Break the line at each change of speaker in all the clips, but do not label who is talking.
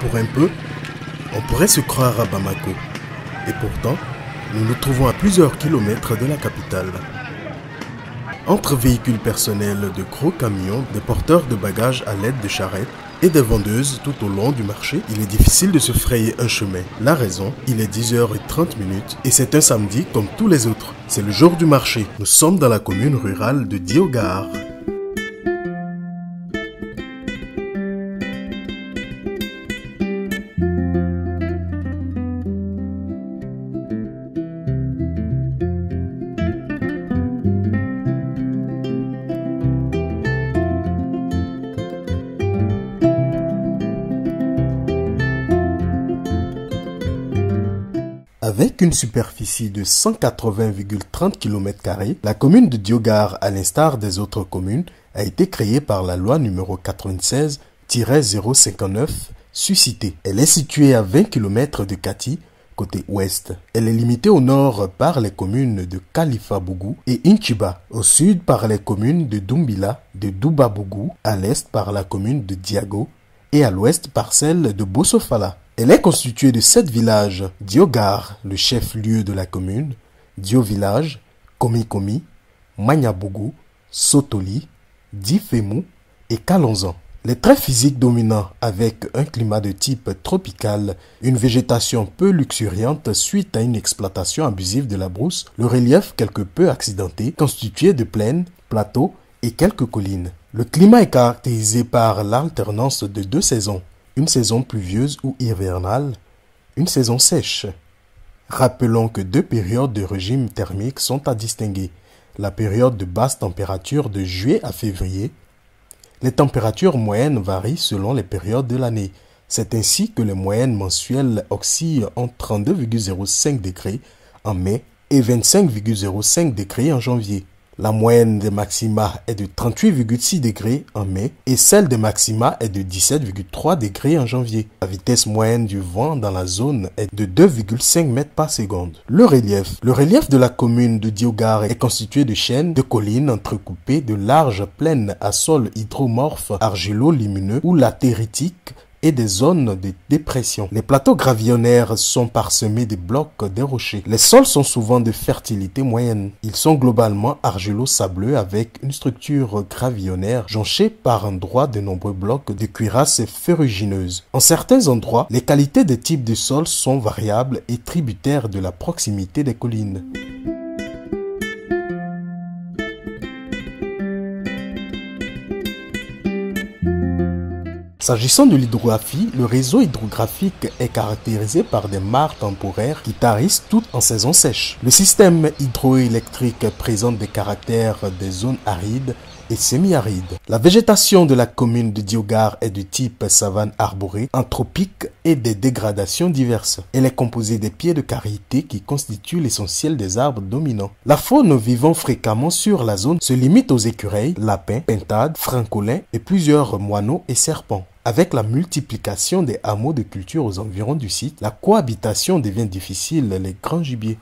Pour un peu, on pourrait se croire à Bamako. Et pourtant, nous nous trouvons à plusieurs kilomètres de la capitale. Entre véhicules personnels de gros camions, des porteurs de bagages à l'aide de charrettes et des vendeuses tout au long du marché, il est difficile de se frayer un chemin. La raison, il est 10h30 et c'est un samedi comme tous les autres. C'est le jour du marché. Nous sommes dans la commune rurale de Diogare. Avec une superficie de 180,30 km², la commune de Diogare, à l'instar des autres communes, a été créée par la loi numéro 96-059 suscitée. Elle est située à 20 km de Kati, côté ouest. Elle est limitée au nord par les communes de Kalifa-Bougou et Inchiba, au sud par les communes de Doumbila, de Douba-Bougou, à l'est par la commune de Diago et à l'ouest par celle de Bossofala. Elle est constituée de 7 villages: Diogare, le chef-lieu de la commune, Dio village, Komi-Komi, Magnabougou, Sotoli, Difemou et Kalonzan. Les traits physiques dominants avec un climat de type tropical, une végétation peu luxuriante suite à une exploitation abusive de la brousse, le relief quelque peu accidenté, constitué de plaines, plateaux et quelques collines. Le climat est caractérisé par l'alternance de 2 saisons. Une saison pluvieuse ou hivernale, une saison sèche. Rappelons que 2 périodes de régime thermique sont à distinguer. La période de basse température de juillet à février. Les températures moyennes varient selon les périodes de l'année. C'est ainsi que les moyennes mensuelles oscillent entre 32,05 degrés en mai et 25,05 degrés en janvier. La moyenne des maxima est de 38,6 degrés en mai et celle des maxima est de 17,3 degrés en janvier. La vitesse moyenne du vent dans la zone est de 2,5 mètres par seconde. Le relief de la commune de Diogare est constitué de chaînes de collines entrecoupées de larges plaines à sol hydromorphe argilo-limineux ou latéritique et des zones de dépression. Les plateaux gravillonnaires sont parsemés de blocs de rochers. Les sols sont souvent de fertilité moyenne. Ils sont globalement argilo-sableux avec une structure gravillonnaire jonchée par endroits de nombreux blocs de cuirasses ferrugineuses. En certains endroits, les qualités des types de sols sont variables et tributaires de la proximité des collines. S'agissant de l'hydrographie, le réseau hydrographique est caractérisé par des mares temporaires qui tarissent toutes en saison sèche. Le système hydroélectrique présente des caractères des zones arides et semi-arides. La végétation de la commune de Diogare est de type savane arborée, anthropique et des dégradations diverses. Elle est composée des pieds de kariité qui constituent l'essentiel des arbres dominants. La faune vivant fréquemment sur la zone se limite aux écureuils, lapins, pintades, francolins et plusieurs moineaux et serpents. Avec la multiplication des hameaux de culture aux environs du site, la cohabitation devient difficile, les grands gibiers.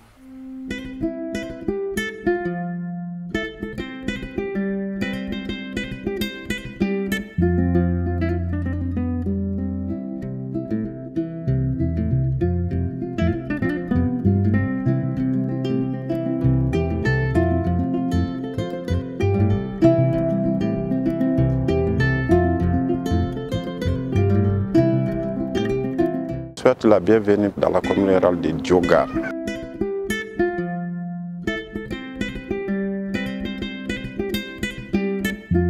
Je souhaite la bienvenue dans la commune rurale de Diogare.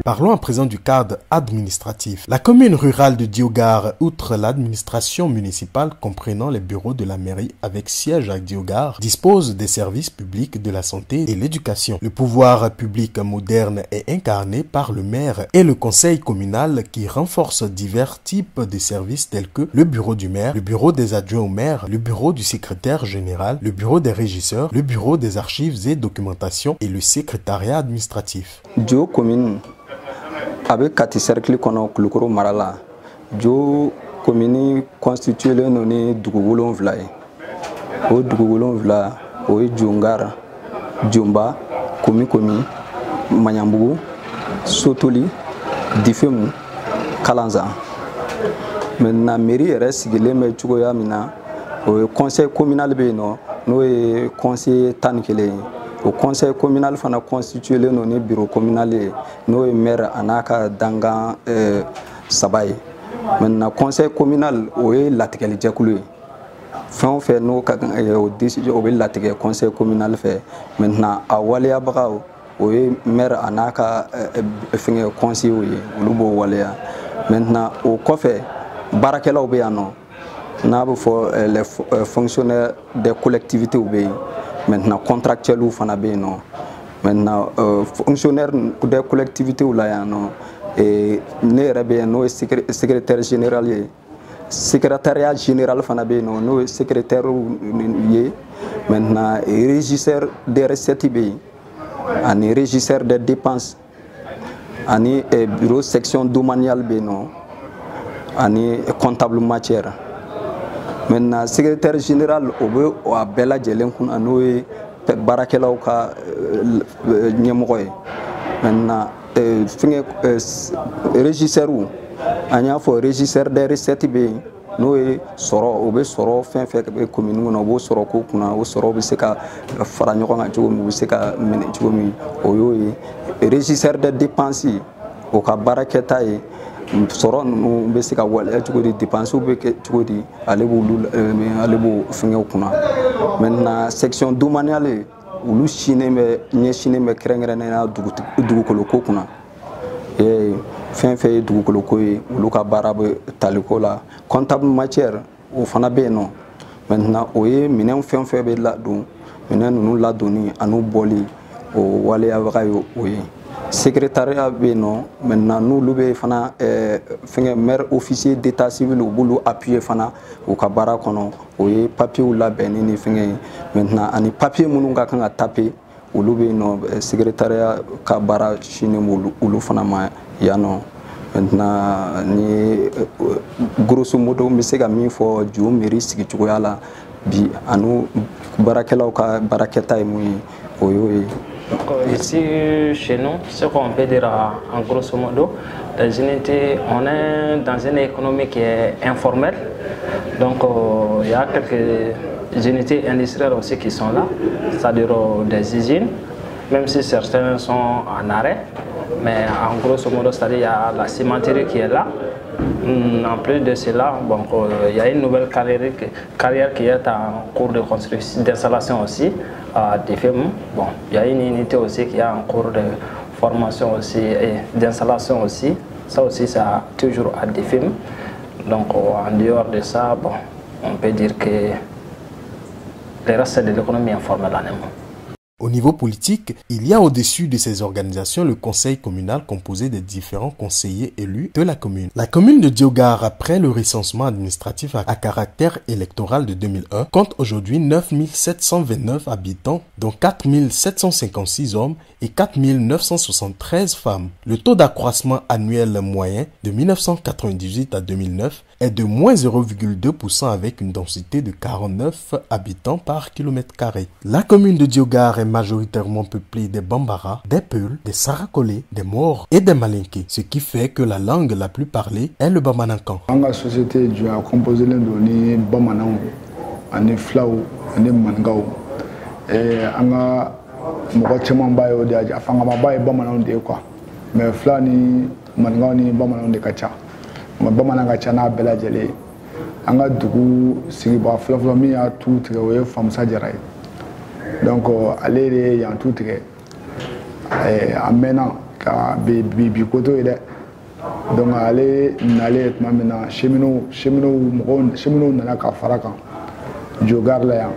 Parlons à présent du cadre administratif. La commune rurale de Diogare, outre l'administration municipale comprenant les bureaux de la mairie avec siège à Diogare, dispose des services publics de la santé et l'éducation. Le pouvoir public moderne est incarné par le maire et le conseil communal qui renforce divers types de services tels que le bureau du maire, le bureau des adjoints au maire, le bureau du secrétaire général, le bureau des régisseurs, le bureau des archives et documentation et le secrétariat administratif.
Dio commune avec Kati cercle kono Kulukoro Marala. Jo commune constitué le noné Dougouloun Vlay. O Dougouloun Vla, o Djongara, Djomba, Komi, Manyambougou, Sotoli, Difemou, Kalanza. Maintenant mairie yɛrɛ sigilen bɛ cogoya min na o ye conseil communal bɛ yen nɔ n'o ye conseiller 11 ye. O conseil communal fana constitué non ni bureau communal ye n'o ye maire a n'a ka dangan 3 ye. Maintenant conseil communal o ye latigɛlijɛkulu ye. Fɛn o fɛn n'o ka kan o décision o bɛ latigɛ conseil communal fɛ. Maintenant a waleyabagaw o ye maire a n'a ka fɛngɛ conseiller ye olu b'o waleya. Maintenant o kɔfɛ baarakɛlaw bɛ yan nɔ n'a bɛ fɔ les fonctionnaires des collectivités bɛ yen. Maintenant contractuels fana bɛ yen nɔ. Maintenant fonctionnaires des collectivités la yan nɔ ne yɛrɛ bɛ yen n'o ye secrétaire général ye. Secrétariat général fana bɛ yen nɔ n'o ye secrétaire ye. Maintenant régisseur des recettes bɛ yen ani régisseur des dépenses ani bureau section domaniale bɛ yen nɔ ani comptable matière. Maintenant secrétaire général o bɛ a bɛɛ lajɛlen kunna n'o ye baarakɛlaw ka ɲɛmɔgɔ ye. Maintenant régisseur an y'a fɔ régisseur des recettes bɛ yen n'o ye sɔrɔ o bɛ sɔrɔ fɛn fɛn bɛ commune kɔnɔ o b'o sɔrɔ ko kunna o sɔrɔ bɛ se ka fara ɲɔgɔn kan cogo min u bɛ se ka minɛ cogo min o y'o ye. Régisseur des dépenses o ka baarakɛta ye sɔrɔ ninnu bɛ se ka waleya cogo di dépenses bɛ kɛ cogo di ale b'o fɛngɛw kunna. Maintenant section domaniale olu ɲɛsinnen bɛ kɛrɛnkɛrɛnnenya dugukolo ko kunna. Fɛn fɛn ye dugukolo ko ye olu ka baara bɛ taliko la. Comptable matière o fana bɛ yen nɔ. Maintenant o ye minɛn fɛn fɛn bɛ ladon minɛn ninnu ladonni ani bɔli o waleyabaga ye o ye. Secrétariat bɛ yen nɔ. Maintenant n'olu bɛ fana fɛngɛ maire officier d'état civil u b'olu appuyer fana u ka baara kɔnɔ o ye papiers labɛnni ni fɛngɛ ye. Maintenant ani papier minnu ka kan ka taper olu bɛ yen nɔ secrétariat ka baara sinnen b'olu olu fana ma yan nɔ. Maintenant ni grosso modo n bɛ se ka min fɔ Jo mairie sigicogoya la bi ani baarakɛlaw ka baarakɛta ye mun ye o y'o ye.
Ici, chez nous, ce qu'on peut dire en grosso modo, les unités, on est dans une économie qui est informelle. Donc, il y a quelques unités industrielles aussi qui sont là, c'est-à-dire des usines, même si certains sont en arrêt. Mais en grosso modo, c'est-à-dire il y a la cimenterie qui est là. En plus de cela, bon, il y a une nouvelle carrière qui est en cours de construction, d'installation aussi à DFM. Bon, il y a une unité aussi qui est en cours de formation aussi et d'installation aussi. Ça aussi, c'est toujours à DFM. Donc, en dehors de ça, bon, on peut dire que le reste c'est de l'économie informelle en amont.
Au niveau politique, il y a au-dessus de ces organisations le conseil communal composé des différents conseillers élus de la commune. La commune de Diogar, après le recensement administratif à caractère électoral de 2001, compte aujourd'hui 9 729 habitants, dont 4 756 hommes et 4 973 femmes. Le taux d'accroissement annuel moyen de 1998 à 2009 est de moins 0,2% avec une densité de 49 habitants par kilomètre carré. La commune de Diogar est majoritairement peuplée des Bambara, des Peuls, des Sarakolé, des Maures et des Malinké, ce qui fait que la langue la plus parlée est le Bamanankan.
La société est composée de Bamanang, de Flau, de Mangao. Et mɔgɔ caman b'a ye o de y'a a fangaba ye bamananw de ye quoi mais fila ni maninkaw ni bamananw de ka ca bamanan ka ca n'a bɛɛ lajɛlen an ka dugu sigibaga fɔlɔfɔlɔ min y'a tu tigɛ o ye Famusa Jara ye donc ale de ye yan tu tigɛ a mɛnna ka bi ko to ye dɛ donc ale nalen tuma min na cheminot nana ka fara kan Diogar la yan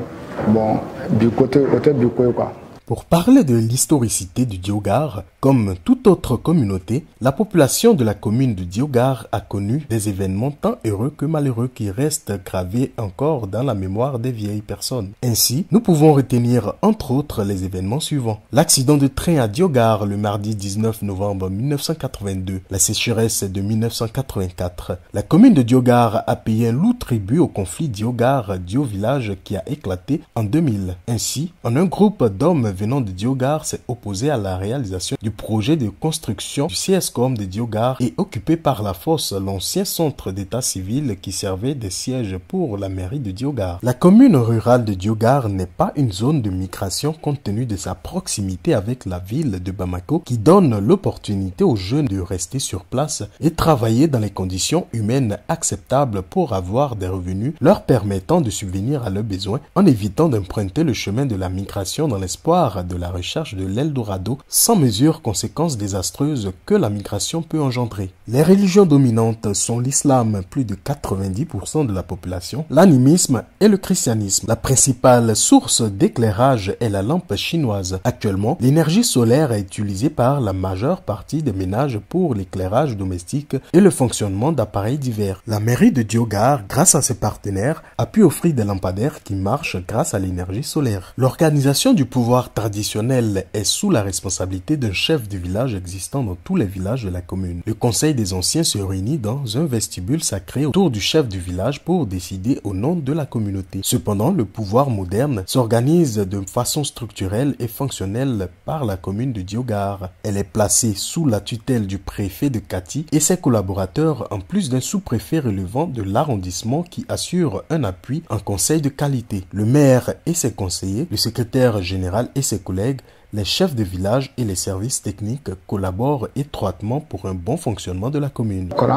bon bi ko tɛ o tɛ bi ko ye quoi.
Pour parler de l'historicité du Diogar, comme toute autre communauté, la population de la commune de Diogar a connu des événements tant heureux que malheureux qui restent gravés encore dans la mémoire des vieilles personnes. Ainsi, nous pouvons retenir entre autres les événements suivants. L'accident de train à Diogar le mardi 19 novembre 1982, la sécheresse de 1984. La commune de Diogar a payé un lourd tribut au conflit Diogar-Dio Village qui a éclaté en 2000. Ainsi, en un groupe d'hommes venant de Diogar s'est opposé à la réalisation du projet de construction du CSCOM de Diogar et occupé par la fosse l'ancien centre d'état civil qui servait de siège pour la mairie de Diogar. La commune rurale de Diogar n'est pas une zone de migration compte tenu de sa proximité avec la ville de Bamako qui donne l'opportunité aux jeunes de rester sur place et travailler dans les conditions humaines acceptables pour avoir des revenus leur permettant de subvenir à leurs besoins en évitant d'emprunter le chemin de la migration dans l'espoir de la recherche de l'Eldorado sans mesure conséquences désastreuses que la migration peut engendrer. Les religions dominantes sont l'islam, plus de 90% de la population, l'animisme et le christianisme. La principale source d'éclairage est la lampe chinoise. Actuellement, l'énergie solaire est utilisée par la majeure partie des ménages pour l'éclairage domestique et le fonctionnement d'appareils divers. La mairie de Diogar, grâce à ses partenaires, a pu offrir des lampadaires qui marchent grâce à l'énergie solaire. L'organisation du pouvoir traditionnel est sous la responsabilité d'un chef de village existant dans tous les villages de la commune. Le conseil des anciens se réunit dans un vestibule sacré autour du chef du village pour décider au nom de la communauté. Cependant, le pouvoir moderne s'organise de façon structurelle et fonctionnelle par la commune de Diogar. Elle est placée sous la tutelle du préfet de Kati et ses collaborateurs en plus d'un sous-préfet relevant de l'arrondissement qui assure un appui en conseil de qualité. Le maire et ses conseillers, le secrétaire général et ses collègues, les chefs de village et les services techniques collaborent étroitement pour un bon fonctionnement de la commune.
Donc on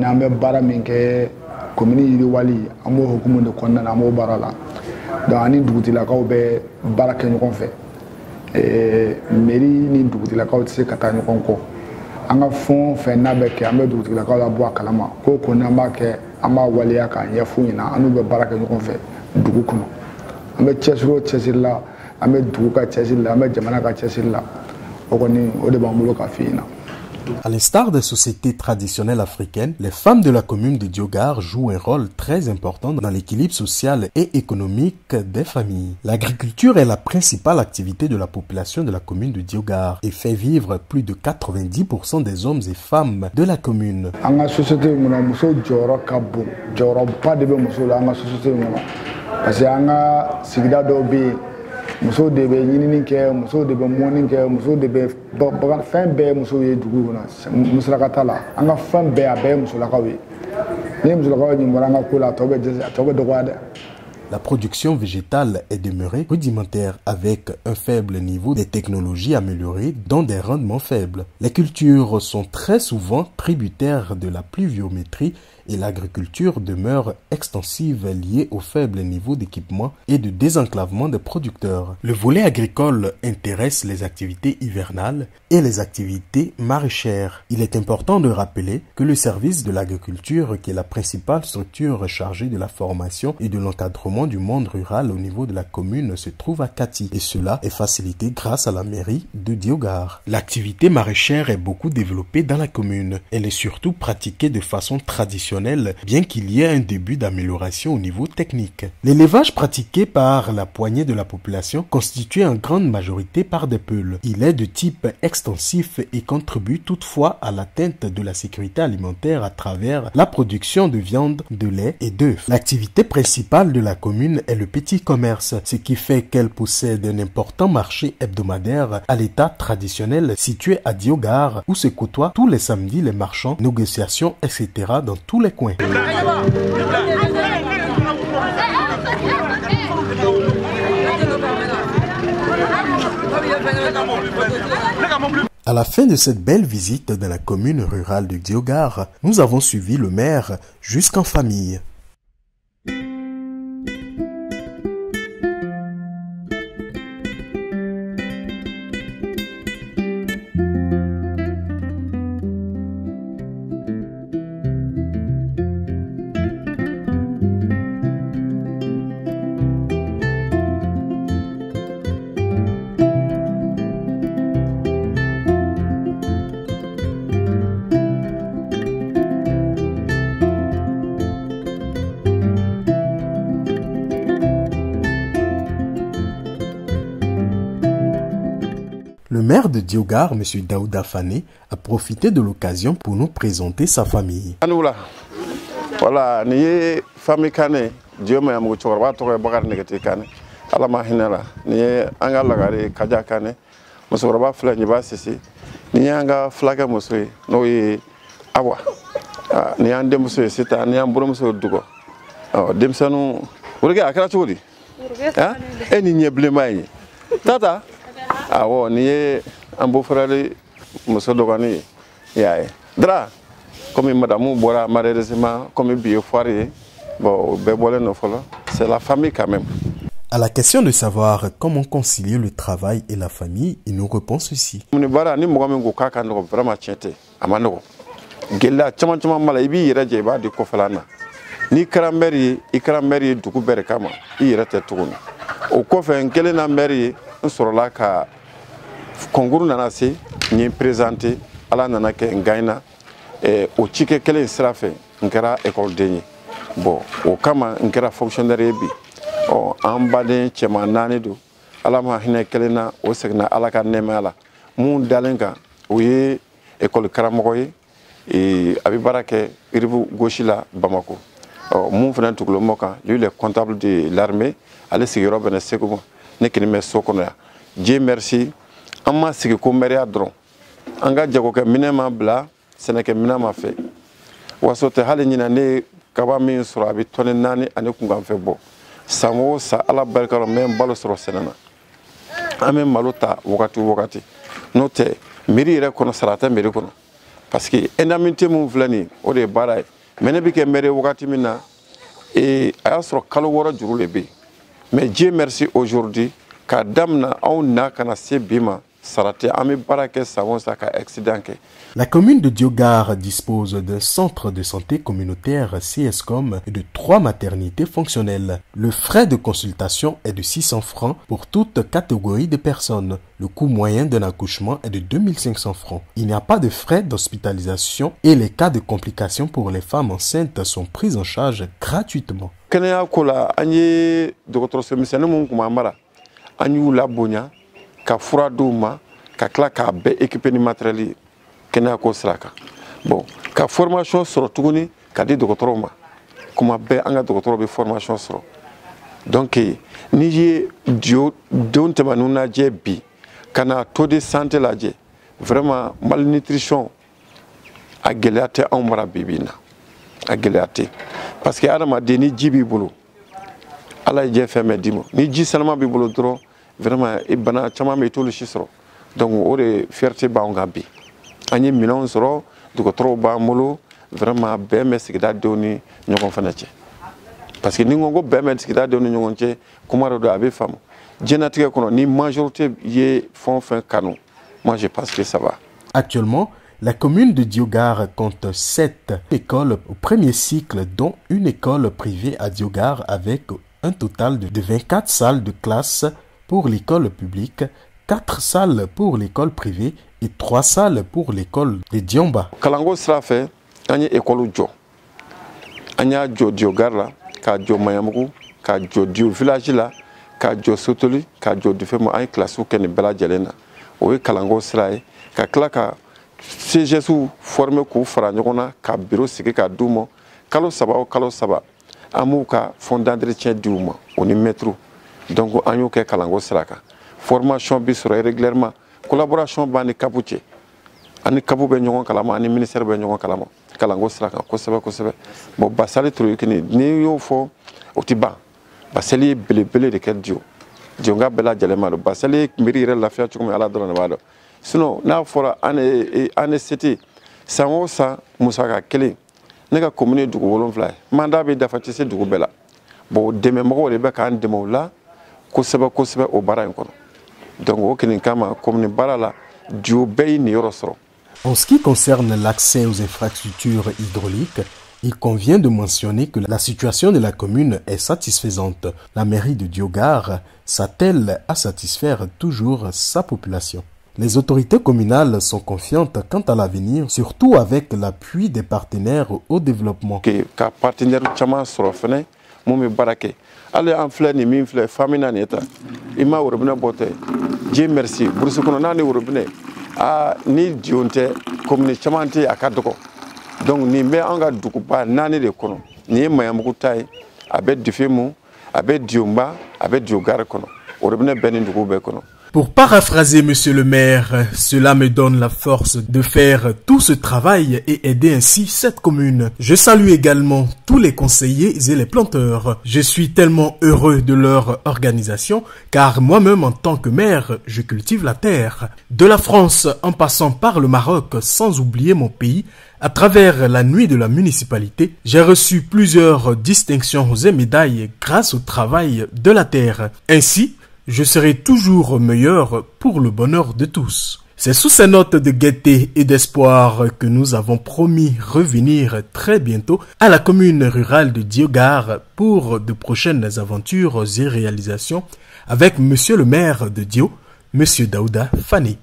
a bara min kɛ commune yiriwali an b'o hukumu de kɔnɔna na an b'o baara la donc ani dugutigilakaw bɛ baara kɛ ɲɔgɔn fɛ mairie ni dugutigilakaw tɛ se ka taa ɲɔgɔn kɔ an ka fɛn o fɛn n'a bɛ kɛ an bɛ dugutigilakaw la bɔ a kalama ko ko n'an b'a kɛ an b'a waleya k'a ɲɛf'u ɲɛna an n'u bɛ baara kɛ ɲɔgɔn fɛ dugu kɔnɔ an bɛ cɛsiri o cɛsiri la an bɛ dugu ka cɛsiri la an bɛ jamana ka cɛsiri la o kɔni o de b'an bolo k'a f'i ɲɛna.
À l'instar des sociétés traditionnelles africaines, les femmes de la commune de Diogar jouent un rôle très important dans l'équilibre social et économique des familles. L'agriculture est la principale activité de la population de la commune de Diogar et fait vivre plus de 90% des hommes et femmes de la commune.
Muso de bɛ ɲinini kɛ muso de bɛ mɔni kɛ muso de bɛ fɛn bɛɛ muso ye dugu kɔnɔ musolaka t'a la an ka fɛn bɛɛ a bɛɛ ye musolakaw ye ni musolakaw ɲin bɔra an ka ko la a tɔ bɛ dɔgɔya dɛ.
La production végétale est demeurée rudimentaire avec un faible niveau des technologies améliorées dont des rendements faibles. Les cultures sont très souvent tributaires de la pluviométrie et l'agriculture demeure extensive liée au faible niveau d'équipement et de désenclavement des producteurs. Le volet agricole intéresse les activités hivernales et les activités maraîchères. Il est important de rappeler que le service de l'agriculture, qui est la principale structure chargée de la formation et de l'encadrement du monde rural au niveau de la commune, se trouve à Kati et cela est facilité grâce à la mairie de Diogar. L'activité maraîchère est beaucoup développée dans la commune. Elle est surtout pratiquée de façon traditionnelle bien qu'il y ait un début d'amélioration au niveau technique. L'élevage pratiqué par la poignée de la population constitué en grande majorité par des peuls. Il est de type extensif et contribue toutefois à l'atteinte de la sécurité alimentaire à travers la production de viande, de lait et d'œufs. L'activité principale de la commune est le petit commerce, ce qui fait qu'elle possède un important marché hebdomadaire à l'état traditionnel situé à Diogar où se côtoient tous les samedis les marchands, négociations, etc. dans tous les coins. À la fin de cette belle visite dans la commune rurale de Diogar, nous avons suivi le maire jusqu'en famille. Le maire de Diogar, M. Daouda Fane, a profité de l'occasion pour nous présenter sa famille.
Voilà, ni famille Kane, Dieu m'a amour chorba, toi bagar négatif Kane. Ala mahinala, ni anga lagare kaja Kane, musorba fla ni ba sisi, ni anga flaga musoi, no ye awa. Ni ande musoi sita, ni amburo musoi dugo. Demsanu, urege akara chori. Ni nyeble mai. Tata, awo ni ambo frale musoi dogani, yae. Dra. Comme madame Bora, malheureusement, comme bien foiré, bon, c'est la famille quand même.
À la question de savoir comment concilier le travail et la famille, il nous répond ceci.
Ni bara ni mo ngam ka kan ko vraiment tiente amano. Gella chama mala ibi yera je ba di ko falana. Ni karamberi duku bere kama i yera te tukuni. O ko fe ngele na meri nsorola ka konguru nana se ni présenter ala nana ke ngaina. O cike kelen sira fɛ n kɛra école bon o kama n kɛra fonctionnaire ye bi an baden cɛman 4 don ala ma hinɛ kelen na o seginna ala ka nɛɛmaya la mun dalen kan o ye école karamɔgɔ ye a bɛ baara kɛ rive gauche la Bamako mun fana tugula mɔ kan lui le comptable de l'armée ale sigiyɔrɔ bɛnna Segu ma ne kelen bɛ so kɔnɔ yan Dieu merci an ma sigi ko mɛriya dɔrɔn an ka jagokɛ minɛ ma bila Sénégal mina ma fait wasote hali nyina ne kaba min sɔrɔ a bɛ tɔni 4 ani kunkan fɛ bɔ san o san ala barika la mɛ balo sɔrɔ sɛnɛ na an bɛ malo ta wagati n'o tɛ mairie yɛrɛ kɔnɔ sara tɛ mairie kɔnɔ parce que indemnité mun filɛ nin o de ye baara ye mais ne bɛ kɛ maire wagati min na a y'a sɔrɔ kalo 6 juru de bɛ yen mais Dieu merci aujourd'hui k'a damina anw na kana se bi ma.
La commune de Diogar dispose d'un centre de santé communautaire CSCOM et de 3 maternités fonctionnelles. Le frais de consultation est de 600 francs pour toute catégorie de personnes. Le coût moyen d'un accouchement est de 2500 francs. Il n'y a pas de frais d'hospitalisation et les cas de complications pour les femmes enceintes sont pris en charge gratuitement.
Ka fura douma ka kla ka be équipé ni matériel kena ko sraka bon ka formation soro tuguni ka di docteur ma kuma be anga docteur be formation soro donc ni je dio don te manuna je bi kana taux de santé la je vraiment malnutrition a gelate en mara bibina a gelate parce que adama de ni jibi bulu ala je fait medimo ni ji seulement bi bulu dro vraiment ibana chama me tolu shisro donc ore fierté ba on gabi ani milon soro duko tro ba molo vraiment bm sigida doni nyoko fanache parce que ningo go bm sigida doni nyonche kumaro do abi fam jenatique kono ni majorité ye font fin canon moi je pense que ça va.
Actuellement, la commune de Diogar compte 7 écoles au premier cycle, dont une école privée à Diogar avec un total de 24 salles de classe pour l'école publique, 4 salles pour l'école privée et 3 salles pour l'école de Diomba.
Kalango sera fait, il y a école Jo. Il y a Jo Diogar là, il y a Mayamugu, il y a village là, il y a Sotoli, il y a Dufemo, il y a classe où il y a Bela Djelena. Oui, Kalango sera, il y a CGSU formé pour faire un bureau, c'est que Doumo, Kalo Saba, Amouka, fond d'entretien Doumo, on y met trop. Donc, on a Kalango Sraka. Formation bisoro régulièrement. Collaboration bani kapuche. Ani kapu be nyon kalama, ani ministère be nyon kalama. Kalango Sraka, kosebe. Bon, basali truikini, ni yo fo, otiba. Basali bele de quel dio. Dionga bela jalemado. Basali miri la fia chukumi ala dola nabado. Sinon, na fora ane city. Sango sa musaka kele. Nega commune du wolon fly. Manda be dafatise du bela. Bon, deme mo le be kan demo la. Donc,
en ce qui concerne l'accès aux infrastructures hydrauliques, il convient de mentionner que la situation de la commune est satisfaisante. La mairie de Diogar s'attelle à satisfaire toujours sa population. Les autorités communales sont confiantes quant à l'avenir, surtout avec l'appui des partenaires au développement.
mun bɛ baara kɛ hali an filɛ nin min filɛ famina nin ta i ma worobinɛ bɔ tɛ Dieu merci burusi kɔnɔna ni worobinɛ ni dion tɛ commune caman tɛ a ka dɔgɔ donc nin bɛ an ka duguba 4 de kɔnɔ nin ye Maɲanbugu ta ye a bɛ Difemu a bɛ Dionba a bɛ Diogare kɔnɔ worobinɛ bɛ nin dugu bɛɛ kɔnɔ.
Pour paraphraser Monsieur le maire, cela me donne la force de faire tout ce travail et aider ainsi cette commune. Je salue également tous les conseillers et les planteurs. Je suis tellement heureux de leur organisation car moi-même en tant que maire, je cultive la terre. De la France en passant par le Maroc sans oublier mon pays, à travers la nuit de la municipalité, j'ai reçu plusieurs distinctions et médailles grâce au travail de la terre. Ainsi, je serai toujours meilleur pour le bonheur de tous. C'est sous ces notes de gaieté et d'espoir que nous avons promis revenir très bientôt à la commune rurale de Diogare pour de prochaines aventures et réalisations avec Monsieur le maire de Dio, Monsieur Daouda Fani.